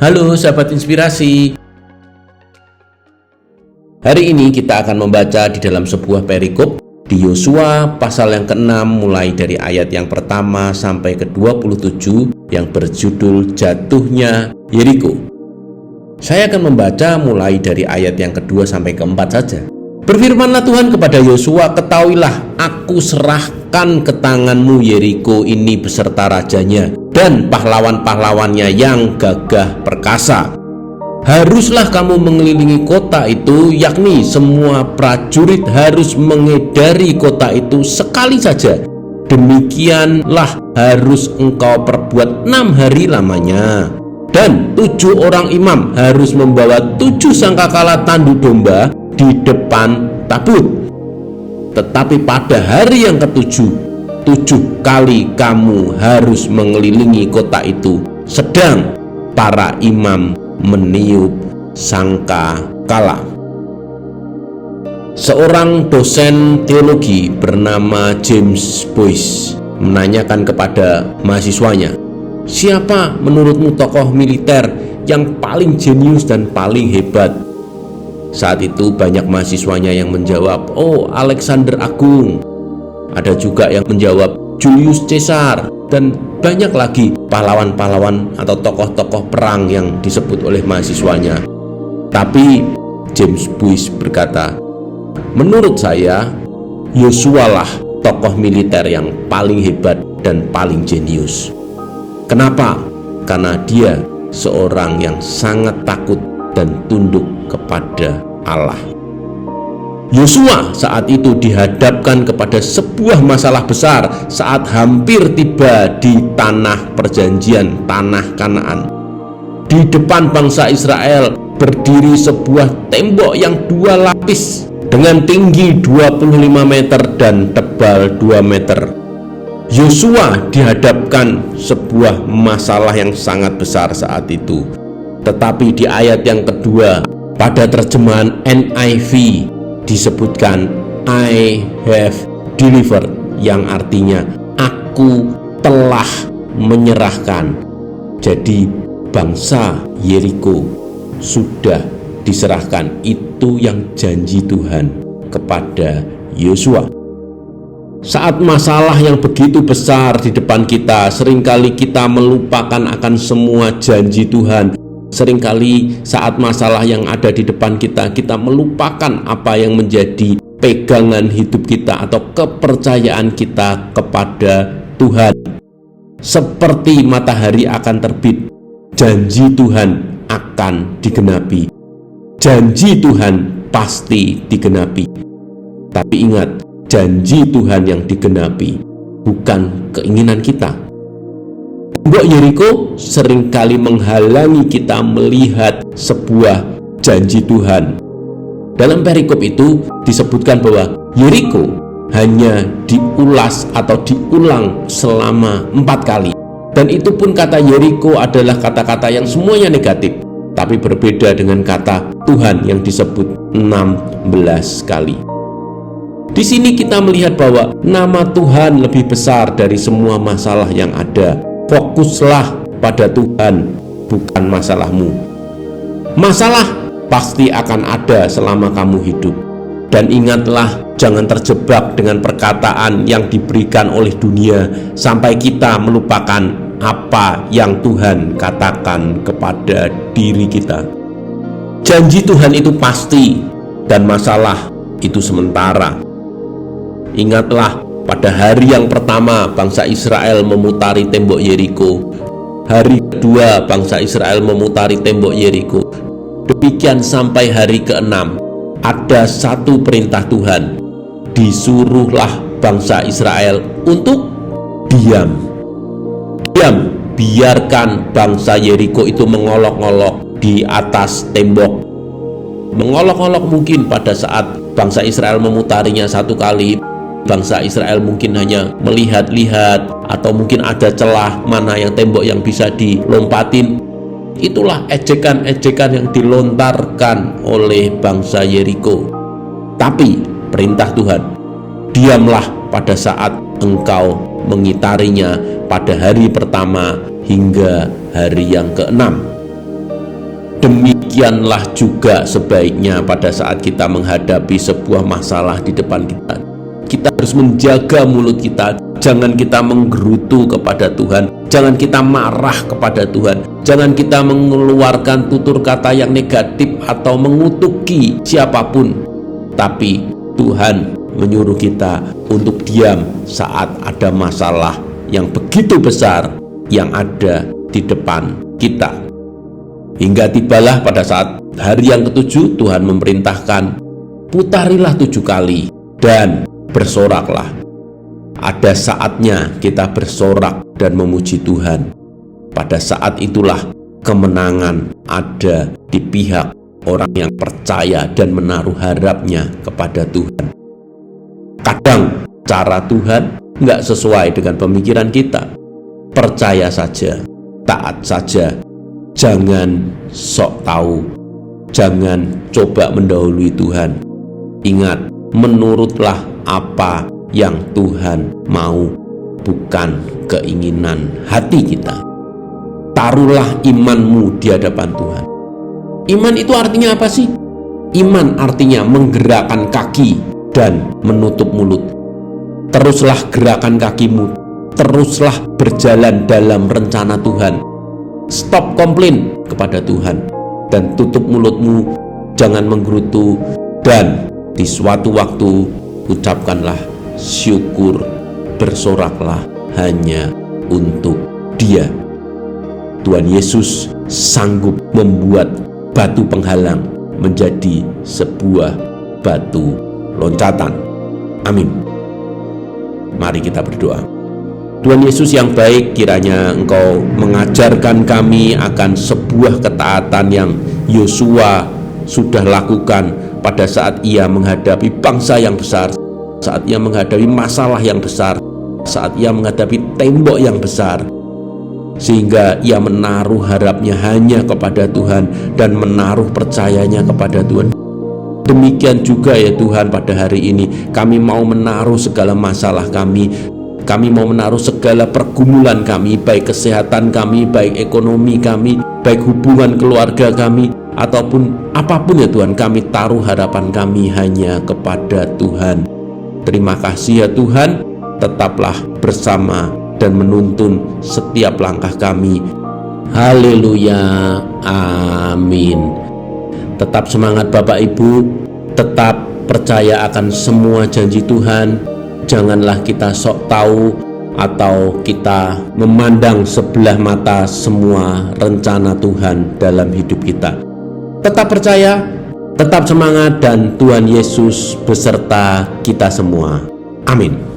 Halo sahabat inspirasi. Hari ini kita akan membaca di dalam sebuah perikop di Yosua pasal yang ke-6 mulai dari ayat yang pertama sampai ke-27 yang berjudul Jatuhnya Yeriko. Saya akan membaca mulai dari ayat yang kedua sampai keempat saja. Berfirmanlah Tuhan kepada Yosua, ketahuilah aku serahkan ke tanganmu Yeriko ini beserta rajanya dan pahlawan-pahlawannya yang gagah perkasa. Haruslah kamu mengelilingi kota itu, yakni semua prajurit harus mengedari kota itu sekali saja. Demikianlah harus engkau perbuat 6 hari lamanya. Dan 7 orang imam harus membawa 7 sangkakala tandu domba di depan tabut. Tetapi pada hari yang ke-7, 7 kali kamu harus mengelilingi kota itu, sedang para imam meniup sangkakala. Seorang dosen teologi bernama James Boyce menanyakan kepada mahasiswanya, siapa menurutmu tokoh militer yang paling jenius dan paling hebat? Saat itu banyak mahasiswanya yang menjawab, oh Alexander Agung. Ada juga yang menjawab Julius Caesar, dan banyak lagi pahlawan-pahlawan atau tokoh-tokoh perang yang disebut oleh mahasiswanya. Tapi James Boyce berkata, menurut saya Yosua lah tokoh militer yang paling hebat dan paling jenius. Kenapa? Karena dia seorang yang sangat takut dan tunduk kepada Allah. Yosua saat itu dihadapkan kepada sebuah masalah besar saat hampir tiba di tanah perjanjian, tanah Kanaan. Di depan bangsa Israel berdiri sebuah tembok yang 2 lapis dengan tinggi 25 meter dan tebal 2 meter. Yosua dihadapkan sebuah masalah yang sangat besar saat itu. Tetapi di ayat yang kedua pada terjemahan NIV disebutkan I have delivered, yang artinya aku telah menyerahkan. Jadi bangsa Yeriko sudah diserahkan. Itu yang janji Tuhan kepada Yosua. Saat masalah yang begitu besar di depan kita, seringkali kita melupakan akan semua janji Tuhan. Seringkali saat masalah yang ada di depan kita, kita melupakan apa yang menjadi pegangan hidup kita atau kepercayaan kita kepada Tuhan. Seperti matahari akan terbit, janji Tuhan akan digenapi. Janji Tuhan pasti digenapi. Tapi ingat, janji Tuhan yang digenapi bukan keinginan kita. Tembok Yeriko seringkali menghalangi kita melihat sebuah janji Tuhan. Dalam perikop itu disebutkan bahwa Yeriko hanya diulas atau diulang selama 4 kali. Dan itu pun kata Yeriko adalah kata-kata yang semuanya negatif, tapi berbeda dengan kata Tuhan yang disebut 16 kali. Di sini kita melihat bahwa nama Tuhan lebih besar dari semua masalah yang ada. Fokuslah pada Tuhan, bukan masalahmu. Masalah pasti akan ada selama kamu hidup. Dan ingatlah, jangan terjebak dengan perkataan yang diberikan oleh dunia sampai kita melupakan apa yang Tuhan katakan kepada diri kita. Janji Tuhan itu pasti, dan masalah itu sementara. Ingatlah, pada hari yang pertama bangsa Israel memutari tembok Yeriko. Hari kedua bangsa Israel memutari tembok Yeriko. Demikian sampai hari ke-6. Ada satu perintah Tuhan. Disuruhlah bangsa Israel untuk diam. Diam, biarkan bangsa Yeriko itu mengolok-olok di atas tembok. Mengolok-olok mungkin pada saat bangsa Israel memutarinya 1 kali. Bangsa Israel mungkin hanya melihat-lihat, atau mungkin ada celah mana yang tembok yang bisa dilompatin. Itulah ejekan-ejekan yang dilontarkan oleh bangsa Yeriko. Tapi perintah Tuhan, diamlah pada saat engkau mengitarinya pada hari pertama hingga hari yang ke-6. Demikianlah juga sebaiknya pada saat kita menghadapi sebuah masalah di depan kita. Kita harus menjaga mulut kita. Jangan kita menggerutu kepada Tuhan. Jangan kita marah kepada Tuhan. Jangan kita mengeluarkan tutur kata yang negatif atau mengutuki siapapun. Tapi Tuhan menyuruh kita untuk diam saat ada masalah yang begitu besar yang ada di depan kita. Hingga tibalah pada saat hari yang ketujuh, Tuhan memerintahkan, putarilah 7 kali dan bersoraklah. Ada saatnya kita bersorak dan memuji Tuhan. Pada saat itulah kemenangan ada di pihak orang yang percaya dan menaruh harapnya kepada Tuhan. Kadang cara Tuhan nggak sesuai dengan pemikiran kita. Percaya saja, taat saja. Jangan sok tahu, jangan coba mendahului Tuhan. Ingat, menurutlah apa yang Tuhan mau, bukan keinginan hati kita. Taruhlah imanmu di hadapan Tuhan. Iman itu artinya apa sih? Iman artinya menggerakkan kaki dan menutup mulut. Teruslah gerakan kakimu, teruslah berjalan dalam rencana Tuhan. Stop komplain kepada Tuhan dan tutup mulutmu, jangan menggerutu, dan di suatu waktu ucapkanlah syukur, bersoraklah hanya untuk Dia. Tuhan Yesus sanggup membuat batu penghalang menjadi sebuah batu loncatan. Amin. Mari kita berdoa. Tuhan Yesus yang baik, kiranya Engkau mengajarkan kami akan sebuah ketaatan yang Yosua sudah lakukan pada saat ia menghadapi bangsa yang besar, saat ia menghadapi masalah yang besar, saat ia menghadapi tembok yang besar, sehingga ia menaruh harapnya hanya kepada Tuhan dan menaruh percayanya kepada Tuhan. Demikian juga ya Tuhan, pada hari ini kami mau menaruh segala masalah kami mau menaruh segala pergumulan kami, baik kesehatan kami, baik ekonomi kami, baik hubungan keluarga kami, ataupun apapun ya Tuhan, kami taruh harapan kami hanya kepada Tuhan. Terima kasih ya Tuhan, tetaplah bersama dan menuntun setiap langkah kami. Haleluya, amin. Tetap semangat Bapak Ibu, tetap percaya akan semua janji Tuhan. Janganlah kita sok tahu atau kita memandang sebelah mata semua rencana Tuhan dalam hidup kita. Tetap percaya, tetap semangat, dan Tuhan Yesus beserta kita semua. Amin.